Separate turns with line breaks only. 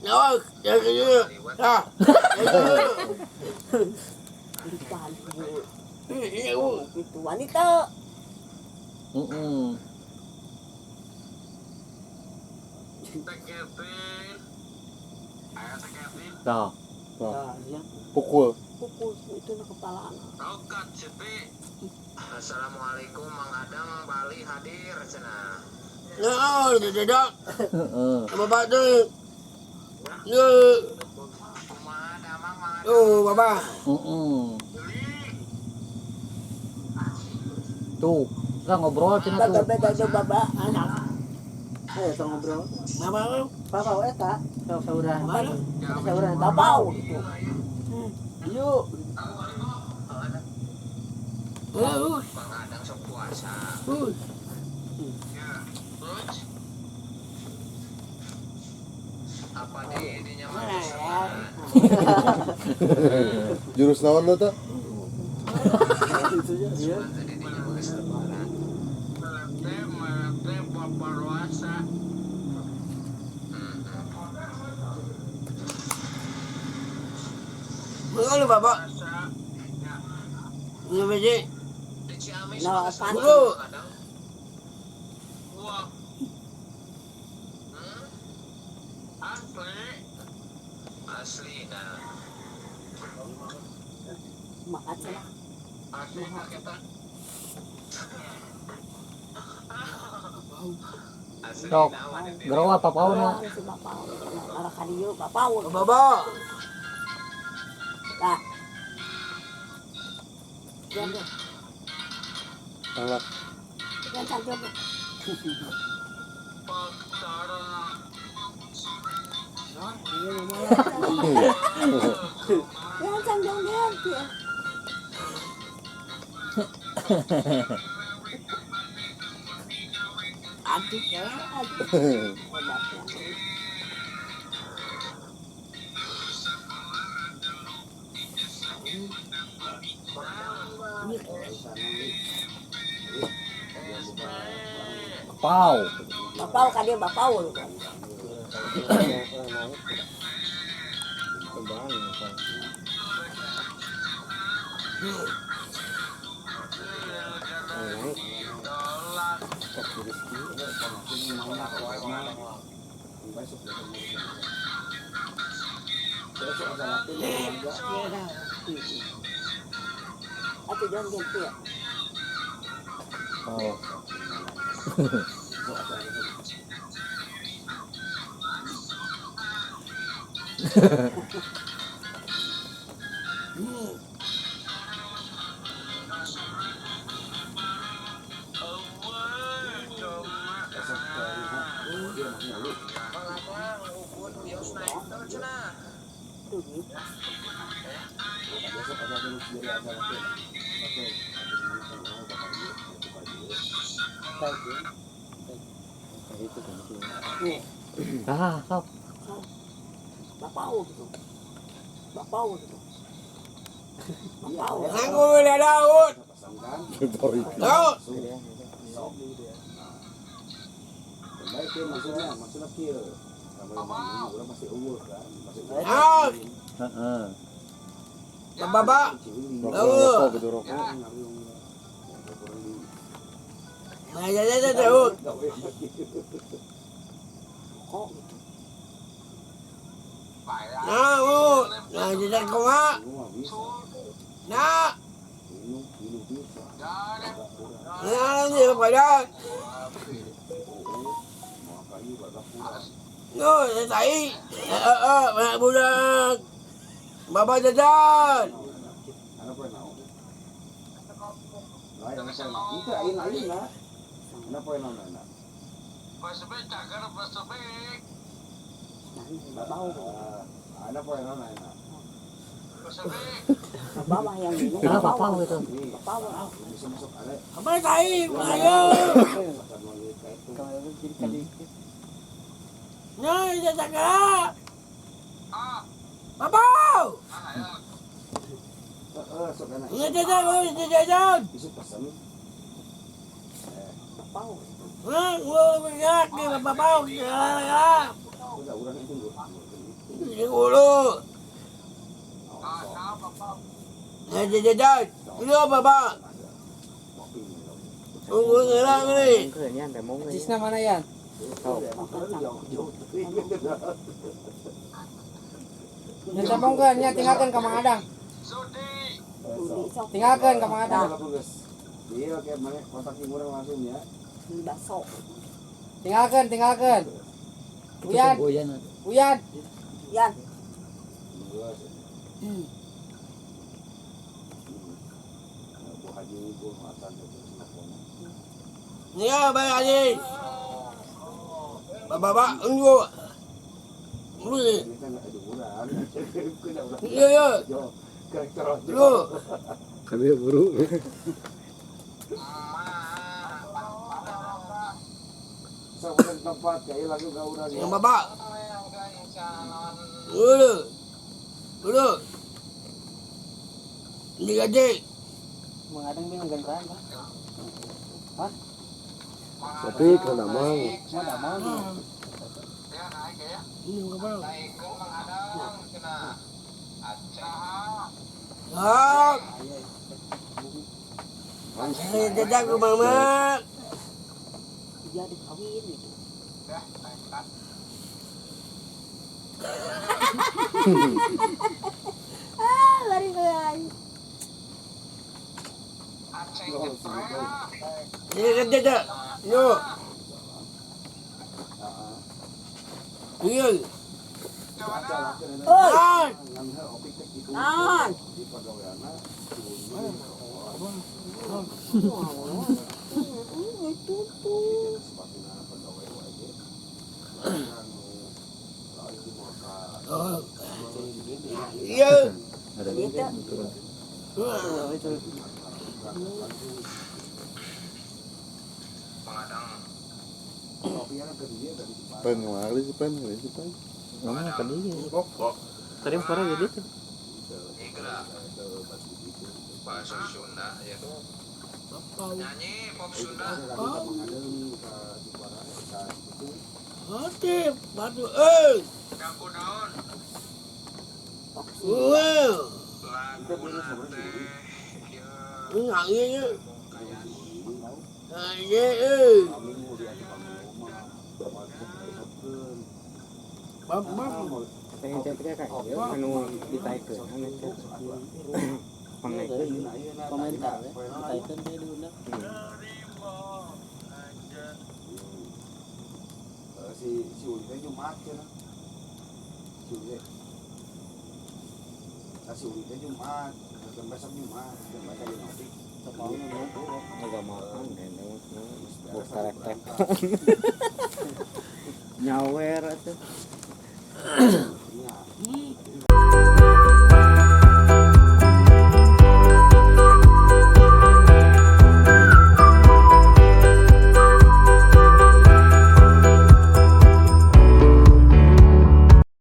Rồi, chơi cái gì? À,
Itu wanita.
Dah.
Nah, ya.
Pukul.
Pukul itu na kepala.
Rokat Sepi. Assalamualaikum Mang Adang, Mang Bali hadir cenah.
nó dedek. Apa pak tu? Ya.
Kumaha damang Mang Adang?
Oh, bapa.
Tuh, lah ngobrol cina tuh.
Baba do baba anak. Ayo tong ngobrol.
Bapa tu.
Bapa eta, sauran.
Mana?
Sauran babau gitu. Yuk.
Mang Adang sok puasa. Ya, terus apa di ininya mah sholat?
Jurus naon lo tuh?
Itu ya.
Tadi dinya mah geus lebaran. Melete paparoasa.
Mana bapa? Ini biji.
Di Ciamis
No,
mah
pan.
Dulu.
Mang Adang. Wah. Asli. Asli nah.
Makan sana.
Asli nah kita. Asli
Dok,
nah wadah di-
gerawa apa pau na?
Si babau. Arah kadieu babau.
Bapa.
Lah. Diam deh.
Alat.
Jangan cantik. Jangan cantik dia. Aduh ya, aduh. Obatnya.
Pau.
Bapau ka dia bapau lu kan. Atuh jangan ganti ya.
Oh.
Tuh gitu.
Ah, sok.
Bapau gitu. Bapau gitu. Bapau.
Aku boleh Daud. Daud. Ah,
Heeh.
bapa.
Rokok gitu rokok.
Nah, jadi Daud.
Kok gitu.
Nah, nah jadi koma. Nah, nah ini apa dah? No, saya anak budak. Bapa jajan.
Pasubik cagar pasubik.
Bapau.
Pasubik.
Bawah yang minum.
Kenapa pau gitu?
Bapau.
Apa saya? Ayo. Nah, jajan kah?
Ah,
Bapa. Ini jajan.
Bapau.
Nah, gua bergerak di bapa. Ya. Siguro. Jajan. Ini apa, Pak? Tunggu ngelang ni.
Mong yan, kay mong
Cisna mana yan?
Oh.
Yang sabongkan ya, tinggalkan ke Mang Adang. Tinggalkan ke Mang Adang.
Iya, kayak mana kontakin orang langsung ya.
Tinggalkan. Uyan. Uyan.
Yan.
Ya, baik Haji. Bapak, tunggu. Dulu ni. Ya. Dulu.
Kami buru.
Yang bapak. Dulu. Ini Haji.
Mang Adang bingung gantraan Pak.
Tapi kalau nak mau.
Mana mau ni?
Ini apa?
Assalamualaikum Mang Adang kena Acah.
Saya jajan ke mama.
Dia dikawin itu. Lari guys.
Aceh jepret.
Ini kan jajan. Yo. Iya.
Oi,
Ah.
naon? Itu tuh.
Iya.
Ada
Gitu.
Mang Adang.
Penguali sih pen. Mana kan dia? Tadi para jadi kan.
Igra. Bahasa Sunda ya. Nyanyi pop Sunda.
Hati, batu.
Kaku daun.
Wow.
Lagu nate. Ya.
Enggak ini.
Kayak
Aye. Bapak.
Pengen cepat kan? Anu ditaikkan. Anu pangnaikkan. Komentar ya. Ditaikkan dia dulu nak.
Si Uli teh Jumat cenah. Si Uli. Si Uli teh Jumat, dan besok Jumat, dan baca Jumat.
Agak makan kan. Bos karek. Nyawer atuh.